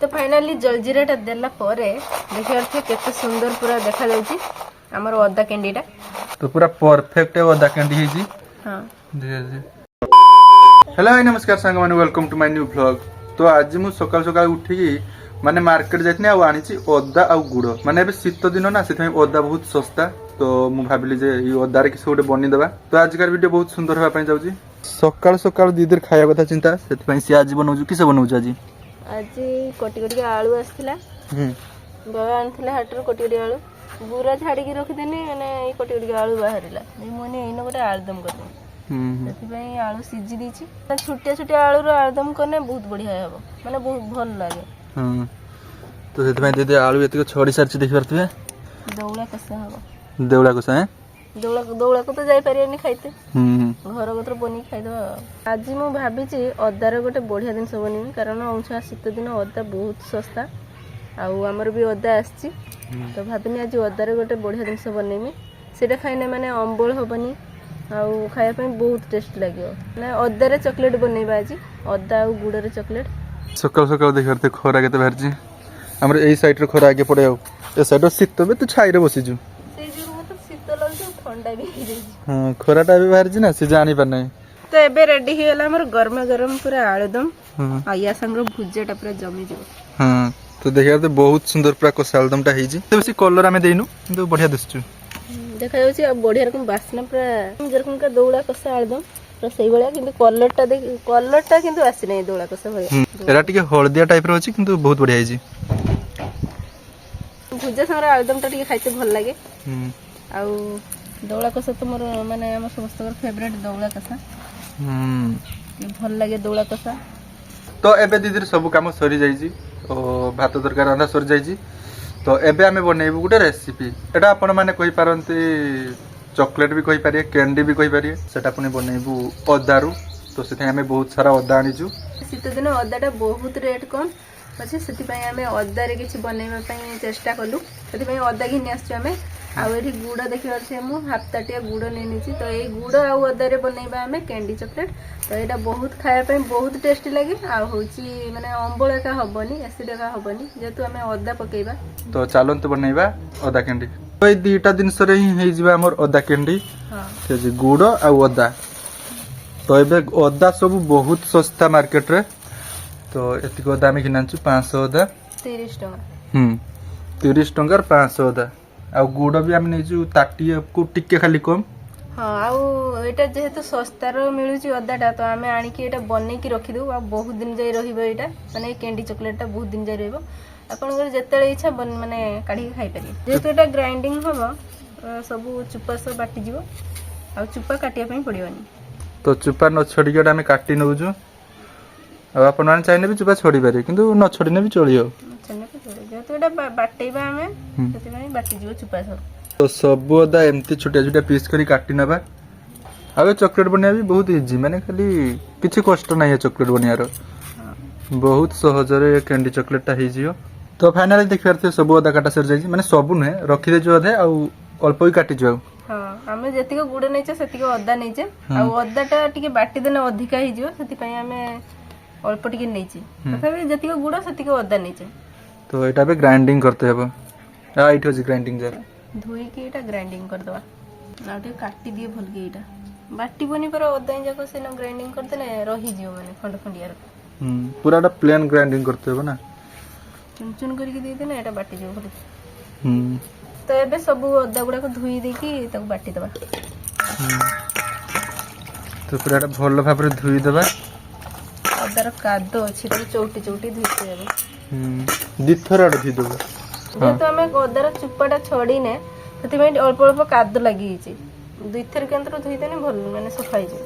तो फाइनाली जलजीरा देला परे देखिए केते सुंदर पूरा देखा जाउची हमर अदा कैंडीटा तो पूरा परफेक्ट अदा कैंडी है जी। हां हेलो हाय नमस्कार संग माने welcome to my new vlog. तो आज मु सकाल सकाल उठी माने मार्केट जाइतनी आ आनीची अदा आ गुड़ माने एबे शीत दिन ना से अदा बहुत सस्ता। तो मु भाबिली जे ई अदा रे किछ गोटे बनी देबा। तो आजकार वीडियो बहुत सुंदर होबा पई जाउची। सकाल सकाल दीदर खाया कथा चिंता सेति पई से आज बनौजु किसे बनौजु आज कोटी कोटी आलू आसथिला बाबा आनथिला हाटर कोटी कोटी आलू पूरा झाड़ी की रखि देनी माने ई कोटी कोटी आलू बाहरिला नै मोने एनो गोटे आलदम करदे सेति पई आलू सिजी दीची छोटे छोटे आलू रो आलदम करने बहुत बढ़िया हेबो माने बहुत भल लागे। तो सेति पई दीदी आलू एतिक छोड़ी सारची देखि परतबे दौला कसा हेबो देवला कोसा है दौला को तो जाई परियानी खाइते घर कतर बनी खाइदबा। आज मु भाबिची अदार गोटे बढ़िया जिनस बनिमी कारण अंशा शीत दिन अदा बहुत सस्ता आउ आमर भी अदा आसची तो भाबिनी आज अदार गोटे बढ़िया जिनस बनेमी सेटा खाइने माने अम्बल हबनी आउ खाया पे बहुत टेस्ट लागियो ना अदारे चॉकलेट बनेबा आज अदा आउ गुड़रे चॉकलेट। सकाल सकाल देखते खरा केते बाहरची हमर एई साइड रे खरा आगे पड़े आउ ए साइड रे शीत बे तू छाई रे बसिजु हाँ खराटा भी बाहर ना से जानी पार नहीं। तो एबे रेडी हो गला हमर गरमा गरम पूरा आलुदम आ या संग भुजियाटा पूरा जमी जो। हां तो देखिया तो बहुत सुंदर पूरा कोसा आलुदम टा हेजी तो बेसी कलर हमें देइनु किंतु बढ़िया दिसछु देखा जाउची आ बढ़िया रकम बासना पूरा जरकम का दौड़ा कोसा आलुदम पूरा सही बळिया किंतु कलरटा किंतु आसी नै दौड़ा कोसा भलिया एरा टिके हळदिया टाइप रो अछि किंतु बहुत बढ़िया हेजी भुजिया संग आलुदम टा टिके खाइते भल लागे। आउ दौड़ा कसा तुमर माने हम समस्त फेवरेट दौड़ा कसा भल लागे दौड़ा कसा। तो एबे दीदी सब काम सरी जाईजी ओ भात तरकारी रंधा सरी जाईजी तो एबे आमे बनेबु गुटे रेसिपी एटा आपण माने कहि पारंती चॉकलेट भी कहि पारिए कैंडी भी कहि पारिए सेटा पुनी बनेबु अदारू तो सेथे आमे बहुत सारा अदा आनिजु शीत दिन अदाटा बहुत रेट कम अच्छे से आम अदा रे किसी बनैबा चेष्टा कलु से अदा घिनी आसु आम आउे गुड़ देखिए मुझे हाफ ताटिया गुड़ नहीं तो ये गुड़ आउ अदा रे बनैबा आम कैंडी चॉकलेट तो यहाँ बहुत खायापी बहुत टेस्टी लगे आउे माने अम्बल एका हबनी एसिड एका हबनी जेहेतु आम अदा पकेबा तो चलते बनैबा अदा कैंडी तो ये दुईटा जिनस हमर अदा कैंडी से गुड़ आउ अदा तो ये अदा सब बहुत सस्ता मार्केट रे तो एतिक अदा आम घिना 500 अदा 30 टका 30 टंकार 500 अदा आ गुड़ भी आम नहीं ताटिए को टिके खाली कम। हाँ आउ एटा जेहेतु सस्तार मिलूची अदाटा तो आम आणिकी एटा बनैकी रखिदू आ बहुत दिन जाई रहिबो एटा माने कैंडी चॉकलेटटा बहुत दिन जाई रहइबो आपन जेतेले इच्छा माने काढी खाई पारि जेहेतु एटा ग्राइंडिंग हबो सब चुपा सब बाटी जीवो आ चुपा काटिया पई पड़ियोनी तो चुपा न छोड़ी के आम काटी नउजु आ आपन मान चाइने भी चुपा छोड़ी पारे किंतु न छोड़िने भी चलियो जेहेतु एटा बाटेबा आमे सेति पई बाटी जीवो चुपा सब तो सब अदा एमती छोटिया छोटिया पीस करी काटी नबा आ चॉकलेट बनिया भी बहुत इजी माने खाली किछि कष्ट नाही है चॉकलेट बनियार बहुत सहज रे कैंडी चॉकलेट ता हे जियो। तो फाइनली देख पारते सब अदा काटा सर जाई माने सब नुहे रखि दे जो अधे आ अल्प ही काटी जो। हां हमें जतिको गुड़ नैचे सेतिको अदा नैचे आ अदाटा टिके बाटी देने अधिका हे जियो सेति पई हमें अल्प टिके नैचे तथापि जतिको गुड़ सेतिको अदा नैचे तो एटा पे ग्राइंडिंग करते हबो आ इठो जी ग्राइंडिंग जार धोई के एटा ग्राइंडिंग कर दवा नाटे काटी दिए भल के एटा बाटी बनी पर अदा जाको से न ग्राइंडिंग करते ना रही जियो माने खंड खंडियार पूराटा प्लेन ग्राइंडिंग करते हबो ना चुन चुन करके दे देना एटा बाटी जियो भल तो एबे सब अदा गुडा को धोई दे की ताको बाटी दवा तो पूराटा भल भाबरे धोई दबा अदार कादो अछि तो चौटी चौटी धोइते हेबो दिथर आड धोई दबो जेहेतु आम अदार चुपाटा छड़ी ने से अल्प अल्प काद लगी दुई थर के अंतर धोई देने भल माने सफाई जे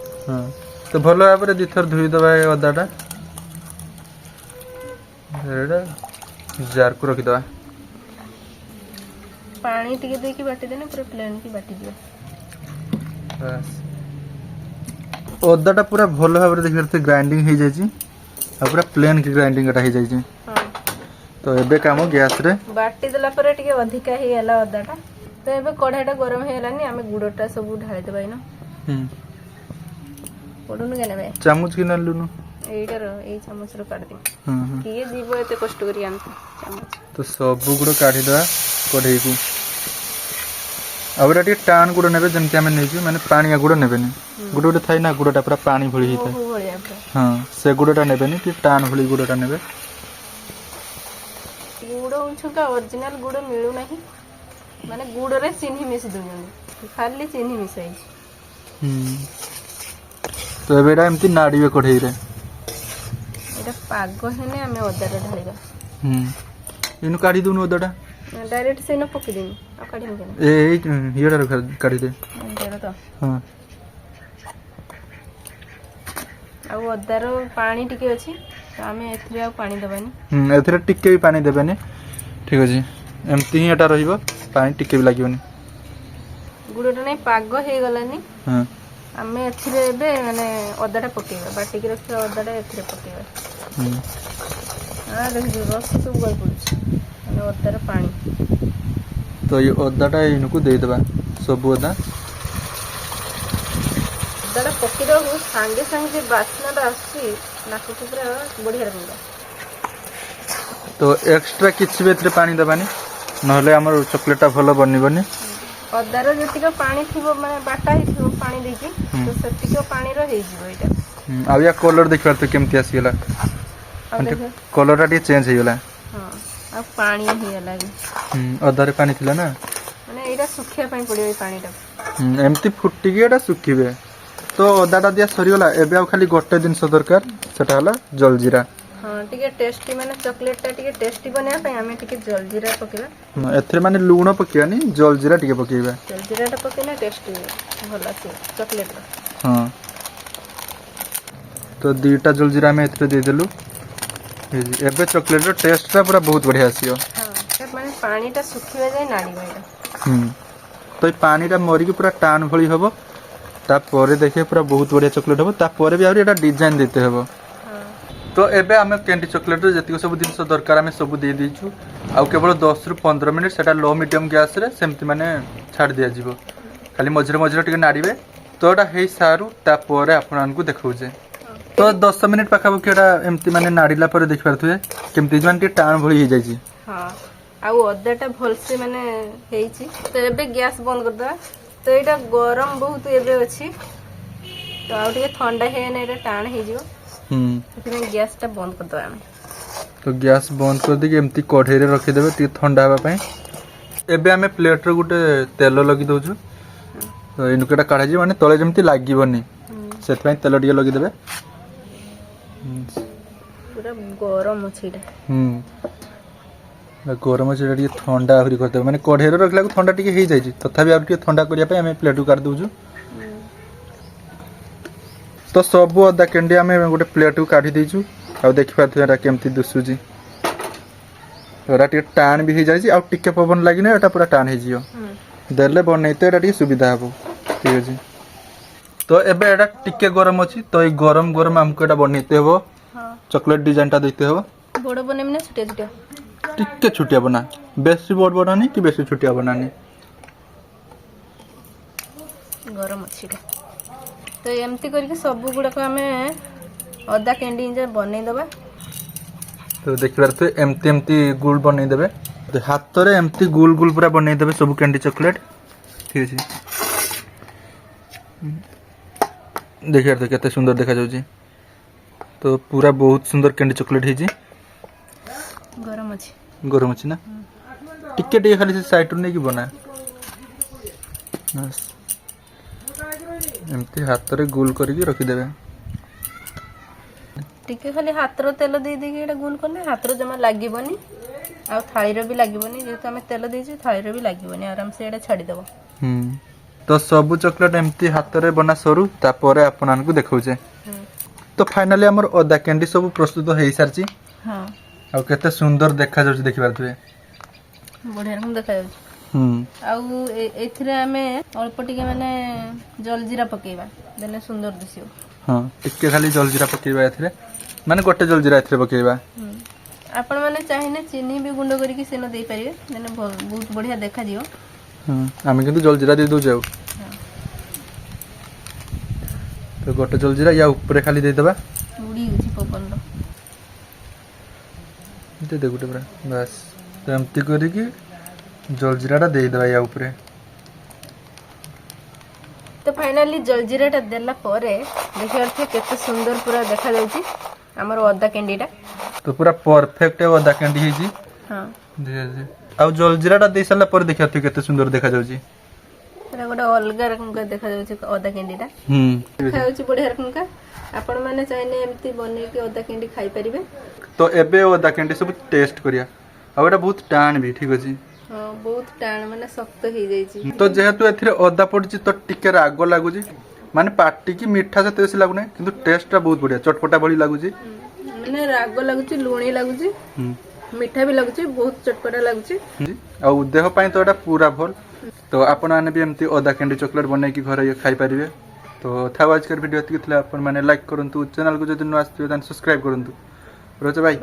तो भल भाबरे दिथर धोई दबा अदाटा एडा जार को रखि दबा पानी टिके दे की बाटी देने पूरा प्लेन की बाटी दियो बस अदाटा पूरा भल भाबरे देखिरते ग्राइंडिंग हे जाई आ पूरा प्लेन की ग्राइंडिंग एटा हे जाई तो एबे काम गैस रे बाटी देला पर टिके अधिका हे एला अदाटा तो एबे कढ़ाईटा गरम हे लानी आमे गुड़टा सब ढाली देबाइनो पडुनु केने बे चामच कि नलुनु ଏଇଟାର ଏଇ ଚାମଚର କାଢିଦିଅ ହଁ ହଁ କିଏ ଯିବ ଏତେ କଷ୍ଟ କରି ଆଣିଛି ଚାମଚ। ତ ସବୁ ଗୁଡ଼ କାଢ଼ିଦେବା କଢ଼େଇକୁ। ଆଉ ଏଇଟା ଟିକେ ଟାଣ ଗୁଡ଼ ନେବେ ଯେମିତି ଆମେ ନେଇଛୁ, ମାନେ ପାଣିଆ ଗୁଡ଼ ନେବେନି। ଗୋଟେ ଗୋଟେ ଥାଏ ନା ଗୁଡ଼ଟା ପୁରା ପାଣି ଭଳି ହେଇଥାଏ, ମହୁ ଭଳିଆ ପୁରା। ହଁ ସେ ଗୁଡ଼ଟା ନେବେନି, ଟିକେ ଟାଣ ଭଳି ଗୁଡ଼ଟା ନେବେ। ଗୁଡ଼ ଉଁଛୁକା ଅରିଜିନାଲ ଗୁଡ଼ ମିଳୁନାହିଁ, ମାନେ ଗୁଡ଼ରେ ଚିନି ମିଶି ଦେଉଛନ୍ତି, ଖାଲି ଚିନି ମିଶାଇଛି। ତ ଏବେ ଏଇଟା ଏମିତି ନାଡ଼ିବେ କଢ଼େଇରେ। ଏଇଟା ପାଗ ହେଲେ ଆମେ ଅଦାଟା ଢାଳିବା। ଏଇନୁ କାଢ଼ି ଦେଉନୁ ଅଦାଟା, ଡାଇରେକ୍ଟ ସେଇନ ପକେଇଦେବି ଆଉ କାଢ଼ିବି କେନ। ଏଇ ଇଏଟାରୁ କାଢ଼ିଦେ। ଏଇଟାର ତ ହଁ ଆଉ ଅଦାର ପାଣି ଟିକେ ଅଛି, ତ ଆମେ ଏଥିରେ ଆଉ ପାଣି ଦେବାନି। ଏଥିରେ ଟିକେ ବି ପାଣି ଦେବେନି, ଠିକ୍ ଅଛି। ଏମିତି ହିଁ ଏଟା ରହିବ, ପାଣି ଟିକେ ବି ଲାଗିବନି। ଗୁଡ଼ଟା ନାଇଁ ପାଗ ହେଇଗଲାନି, ହଁ ଆମେ ଏଥିରେ ଏବେ ମାନେ ଅଦାଟା ପକେଇବା, ବାଟିକି ରଖିବା ଅଦାଟା ଏଥିରେ ପକେଇବା। ଦେଖିଛୁ ରସ ସବୁ ବହି ପଡ଼ୁଛି, ମାନେ ଅଦାର ପାଣି। ତ ଏଇ ଅଦାଟା ଏଇନକୁ ଦେଇଦେବା, ସବୁ ଅଦା। ଅଦାଟା ପକେଇଦେବାକୁ ସାଙ୍ଗେ ସାଙ୍ଗେ ଯେ ବାସ୍ନାଟା ଆସୁଛି ନାକକୁ ପୁରା ବଢ଼ିଆ ରକମଟା। ତ ଏକ୍ସଟ୍ରା କିଛି ବି ଏଥିରେ ପାଣି ଦେବାନି, ନହେଲେ ଆମର ଚକୋଲେଟଟା ଭଲ ବନିବନି। ଅଦାର ଯେତିକି ପାଣି ଥିବ, ମାନେ ବାଟା ହେଇଥିବ ପାଣି ଦେଇକି, ତ ସେତିକି ପାଣିର ହେଇଯିବ ଏଇଟା। ଆଉ ୟା କଲର ଦେଖିବାର ତ କେମିତି ଆସିଗଲା, ଆଉ ଦେଖ କଲରଟା ଟିକେ ଚେଞ୍ଜ ହେଇଗଲା। ହଁ ଆଉ ପାଣି ହେଇଗଲା ବି, ଅଦାରେ ପାଣି ଥିଲା ନା, ମାନେ ଏଇଟା ଶୁଖିବା ପାଇଁ ପଡ଼ିବ ଏଇ ପାଣିଟା। ଏମିତି ଫୁଟିକି ଏଟା ଶୁଖିବେ। ତ ଅଦାଟା ଦିଆ ସରିଗଲା, ଏବେ ଆଉ ଖାଲି ଗୋଟେ ଜିନିଷ ଦରକାର, ସେଟା ହେଲା ଜଲଜିରା। ହଁ ଟିକେ ଟେଷ୍ଟି, ମାନେ ଚକୋଲେଟଟା ଟିକେ ଟେଷ୍ଟି ବନେଇବା ପାଇଁ ଆମେ ଟିକେ ଜଲଜିରା ପକେଇବା। ଏଥିରେ ମାନେ ଲୁଣ ପକେଇବାନି, ଜଲଜିରା ଟିକେ ପକେଇବା। ଜଲଜିରାଟା ପକେଇଲେ ଟେଷ୍ଟି ଭଲ ଆସିବ ଚକୋଲେଟର। ହଁ ତ ଦିଟା ଜଲଜିରା ଆମେ ଏଥିରେ ଦେଇଦେଲୁ। ଏବେ ଚକୋଲେଟର ଟେଷ୍ଟଟା ପୁରା ବହୁତ ବଢ଼ିଆ ଆସିବ। ହଁ ମାନେ ପାଣିଟା ଶୁଖିବା ଯାଏ ନାଡ଼ିବା ଏଇଟା। ତ ଏଇ ପାଣିଟା ମରିକି ପୁରା ଟାଣ ଭଳି ହେବ, ତାପରେ ଦେଖିବେ ପୁରା ବହୁତ ବଢ଼ିଆ ଚକୋଲେଟ ହେବ। ତାପରେ ବି ଆହୁରି ଏଇଟା ଡିଜାଇନ ଦେଇତେ ହେବ। ତ ଏବେ ଆମେ କ୍ୟାଣ୍ଡି ଚକୋଲେଟରେ ଯେତିକି ସବୁ ଜିନିଷ ଦରକାର ଆମେ ସବୁ ଦେଇ ଦେଇଛୁ। ଆଉ କେବଳ 10ରୁ 15 ମିନିଟ୍ ସେଟା ଲୋ ମିଡ଼ିୟମ୍ ଗ୍ୟାସ୍ରେ ସେମିତି ମାନେ ଛାଡ଼ି ଦିଆଯିବ। ଖାଲି ମଝିରେ ମଝିରେ ଟିକେ ନାଡ଼ିବେ। ତ ଏଇଟା ହେଇସାରୁ ତାପରେ ଆପଣମାନଙ୍କୁ ଦେଖାଉଛେ। ତ 10 ମିନିଟ୍ ପାଖାପାଖି ଏଇଟା ଏମିତି ମାନେ ନାଡ଼ିଲା ପରେ ଦେଖିପାରୁଥିବେ କେମିତି ମାନେ ଟିକେ ଟାଣ ଭଳି ହେଇଯାଇଛି। ହଁ ଆଉ ଅଦାଟା ଭଲସେ ମାନେ ହେଇଛି। ତ ଏବେ ଗ୍ୟାସ୍ ବନ୍ଦ କରିଦେବା। ତ ଏଇଟା ଗରମ ବହୁତ ଏବେ ଅଛି, ତ ଆଉ ଟିକେ ଥଣ୍ଡା ହେଇଗଲେ ଏଇଟା ଟାଣ ହେଇଯିବ, ସେଥିପାଇଁ ଗ୍ୟାସ୍ଟା ବନ୍ଦ କରିଦେବା ଆମେ। ତ ଗ୍ୟାସ୍ ବନ୍ଦ କରିଦେଇକି ଏମିତି କଢ଼େଇରେ ରଖିଦେବେ ଟିକେ ଥଣ୍ଡା ହେବା ପାଇଁ। ଏବେ ଆମେ ପ୍ଲେଟ୍ରେ ଗୋଟେ ତେଲ ଲଗେଇ ଦେଉଛୁ, ତ ଏଇନୁ ଏଇଟା କାଢ଼ାଯିବ, ମାନେ ତଳେ ଯେମିତି ଲାଗିବନି, ସେଥିପାଇଁ ତେଲ ଟିକେ ଲଗେଇଦେବେ। ପୁରା ଗରମ ଅଛି ଏଇଟା। ଗରମ ଅଛି, ଏଇଟା ଟିକେ ଥଣ୍ଡା ଆହୁରି କରିଦେବେ, ମାନେ କଢ଼େଇରେ ରଖିଲାକୁ ଥଣ୍ଡା ଟିକେ ହେଇଯାଇଛି, ତଥାପି ଆହୁରି ଟିକେ ଥଣ୍ଡା କରିବା ପାଇଁ ଆମେ ପ୍ଲେଟ୍କୁ କାଢ଼ି ଦେଉଛୁ। ତ ସବୁ ଅଦା କ୍ୟାଣ୍ଡି ଆମେ ଗୋଟେ ପ୍ଲେଟ୍କୁ କାଢ଼ି ଦେଇଛୁ। ଆଉ ଦେଖିପାରୁଥିବେ ଏଇଟା କେମିତି ଦିଶୁଛି। ଏଇଟା ଟିକେ ଟାଣ ବି ହେଇଯାଇଛି, ଆଉ ଟିକେ ପବନ ଲାଗିଲେ ଏଇଟା ପୁରା ଟାଣ ହେଇଯିବ। ଦେଲେ ବନେଇତେ ଏଇଟା ଟିକେ ସୁବିଧା ହେବ, ଠିକ୍ ଅଛି। ତ ଏବେ ଏଇଟା ଟିକେ ଗରମ ଅଛି, ତ ଏଇ ଗରମ ଗରମ ଆମକୁ ଏଇଟା ବନେଇତେ ହେବ। ଚକୋଲେଟ ଡିଜାଇନଟା ଦେଇତେ ହେବ। ବଡ଼ ବନେଇବି ନା ଛୋଟିଆ ଛୋଟିଆ? ଟିକେ ଛୋଟିଆ ବନା, ବେଶୀ ବଡ଼ ବନାନି କି ବେଶୀ ଛୋଟିଆ ବନାନି। ଗରମ ଅଛି ଏଇଟା। ତ ଏମିତି କରିକି ସବୁ ଗୁଡ଼ାକ ଆମେ ଅଦା କ୍ୟାଣ୍ଡି ବନେଇଦେବା। ତ ଦେଖିପାରୁଥିବେ ଏମିତି ଏମିତି ଗୁଲ ବନେଇଦେବେ, ହାତରେ ଏମିତି ଗୁଲ ଗୁଲ ପୁରା ବନେଇଦେବେ ସବୁ କ୍ୟାଣ୍ଡି ଚକୋଲେଟ, ଠିକ୍ ଅଛି। ଦେଖିପାରୁଥିବେ କେତେ ସୁନ୍ଦର ଦେଖାଯାଉଛି। ତ ପୁରା ବହୁତ ସୁନ୍ଦର କ୍ୟାଣ୍ଡି ଚକୋଲେଟ ହେଇଛି। ଗରମ ଅଛି, ଗରମ ଅଛି ନା, ଟିକେ ଟିକେ ଖାଲି ସେ ସାଇଡରୁ ନେଇକି ବନା। ଏମିତି ହାତରେ ଗୋଲ କରିକି ରଖିଦେବେ। ଟିକେ ଖାଲି ହାତର ତେଲ ଦେଇ ଦେଇକି ଏଇଟା ଗୋଲ କଲେ ହାତର ଜମା ଲାଗିବନି, ଆଉ ଥାଳିର ବି ଲାଗିବନି। ଯେହେତୁ ଆମେ ତେଲ ଦେଇଛୁ ଥାଳିର ବି ଲାଗିବନି, ଆରାମସେ ଏଇଟା ଛାଡ଼ିଦେବ। ତ ସବୁ ଚକୋଲେଟ ଏମିତି ହାତରେ ବନା ସରୁ, ତାପରେ ଆପଣମାନଙ୍କୁ ଦେଖାଉଛେ। ତ ଫାଇନାଲି ଆମର ଅଦା କ୍ୟାଣ୍ଡି ସବୁ ପ୍ରସ୍ତୁତ ହେଇସାରିଛି। ଆଉ କେତେ ସୁନ୍ଦର ଦେଖାଯାଉଛି ଦେଖିପାରୁଥିବେ, ବଢ଼ିଆ ରକମ ଦେଖାଯାଉଛି। ଆଉ ଏଥିରେ ଆମେ ଅଳ୍ପ ଟିକେ ମାନେ ଜଲଜିରା ପକେଇବା, ଦେଲେ ସୁନ୍ଦର ଦିଶିବ। ହଁ ଟିକେ ଖାଲି ଜଲଜିରା ପକେଇବା ଏଥିରେ, ମାନେ ଗୋଟେ ଜଲଜିରା ଏଥିରେ ପକେଇବା। ଆପଣ ମାନେ ଚାହିଁଲେ ଚିନି ବି ଗୁଣ୍ଡ କରିକି ସେନ ଦେଇପାରିବେ, ଦେଲେ ବହୁତ ବଢ଼ିଆ ଦେଖାଯିବ। ଆମେ କିନ୍ତୁ ଜଲଜିରା ଦେଇ ଦେଉଛୁ। ଆଉ ତ ଗୋଟେ ଜଲଜିରା ୟା ଉପରେ ଖାଲି ଦେଇଦେବା। ଉଡ଼ି ଯାଉଛି दे गुटे पूरा बस तो एमती करिकी जलजीराटा देदेबा या उपरे तो फाइनाली जलजीराटा देला परे देखिए केते सुंदर पूरा देखा जाउची हमर अदा कैंडीटा तो पूरा परफेक्ट अदा कैंडी हिजी हां आ जलजीराटा दे साला पर देखिया केते सुंदर देखा जाउची एटा गोटे अलगा रकम का देखा जाउची अदा कैंडीटा देखा जाउची बढ़िया रकम का आपण माने चाइने एमती बने के अदा कैंडी खाई परिबे तो एबे अदा कैंडी सब टेस्ट करिया आ एटा बहुत टाण भी ठीक अछि हां बहुत टाण माने सख्त ही जाईची तो जेहेतु एथिरे अदा पड़ची तो टिके राग लागुची माने पार्टी की मीठा से तेज लागु नै किंतु टेस्टटा बहुत बढ़िया चटपटा भली लागुची माने राग लागुची लूणी लागुची मीठा भी लागुची बहुत चटपटा लागुची आ देह पई तो एटा पूरा भल तो आपण माने भी एमती अदा कैंडी चॉकलेट बनै की घर खाई परिबे तो था आज कर वीडियो एतिक थला आपण माने लाइक करंतु चैनल को जदि न आस्थिबे त सब्सक्राइब करंतु रोज बाय